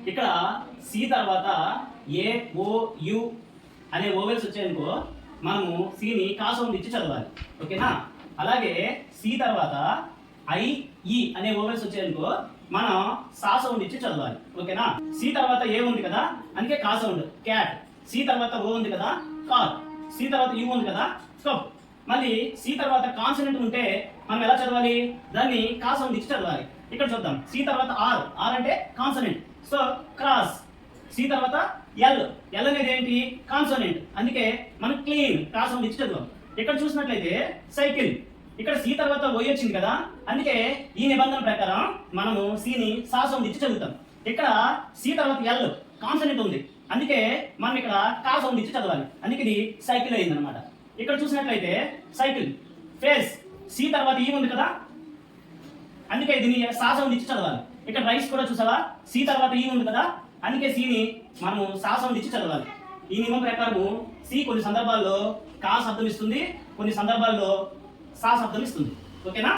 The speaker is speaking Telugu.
ఇక్కడ సి తర్వాత ఏ ఓ యు అనే ఓవెల్స్ వచ్చాయనుకో మనము సిని కా సౌండ్ ఇచ్చి చదవాలి. ఓకేనా? అలాగే సి తర్వాత ఐ ఈ అనే ఓవెల్స్ వచ్చాయనుకో మనం సా సౌండ్ ఇచ్చి చదవాలి. ఓకేనా? సి తర్వాత ఏ ఉంది కదా, అందుకే కా సౌండ్ క్యాట్. సి తర్వాత ఓ ఉంది కదా, కార్. సి తర్వాత యు ఉంది కదా, కప్. మళ్ళీ సి తర్వాత కాన్సనెంట్ ఉంటే మనం ఎలా చదవాలి? దాన్ని కా సౌండ్ ఇచ్చి చదవాలి. ఇక్కడ చూద్దాం. సి తర్వాత ఆర్, ఆర్ అంటే కాన్సనెంట్, సో క్రాస్. సి తర్వాత ఎల్, ఎల్ అనేది ఏంటి? కాన్సనెంట్, అందుకే మనం క్లీన్, కా సౌండ్ ఇచ్చి చదువు. ఇక్కడ చూసినట్లయితే సైకిల్. ఇక్కడ సి తర్వాత ఓ వచ్చింది కదా, అందుకే ఈ నిబంధన ప్రకారం మనము సిని సా సౌండ్ ఇచ్చి చదువుతాం. ఇక్కడ సి తర్వాత ఎల్ కాన్సనెంట్ ఉంది, అందుకే మనం ఇక్కడ కా సౌండ్ ఇచ్చి చదవాలి. అందుకే ఇది సైకిల్ అయింది అనమాట. ఇక్కడ చూసినట్లయితే సైకిల్ ఫేస్, సి తర్వాత ఈ ఉంది కదా, అందుకే దీన్ని సా సౌండ్ ఇచ్చి చదవాలి. ఇక్కడ రైస్ కూడా చూసావా, సి తర్వాత ఈ ఉంది కదా, అందుకే సిని మనము సా సౌండ్ ఇచ్చి చదవాలి. ఈ నియమం ప్రకారము సి కొన్ని సందర్భాల్లో కా శబ్దం ఇస్తుంది, కొన్ని సందర్భాల్లో సా శబ్దం ఇస్తుంది. ఓకేనా?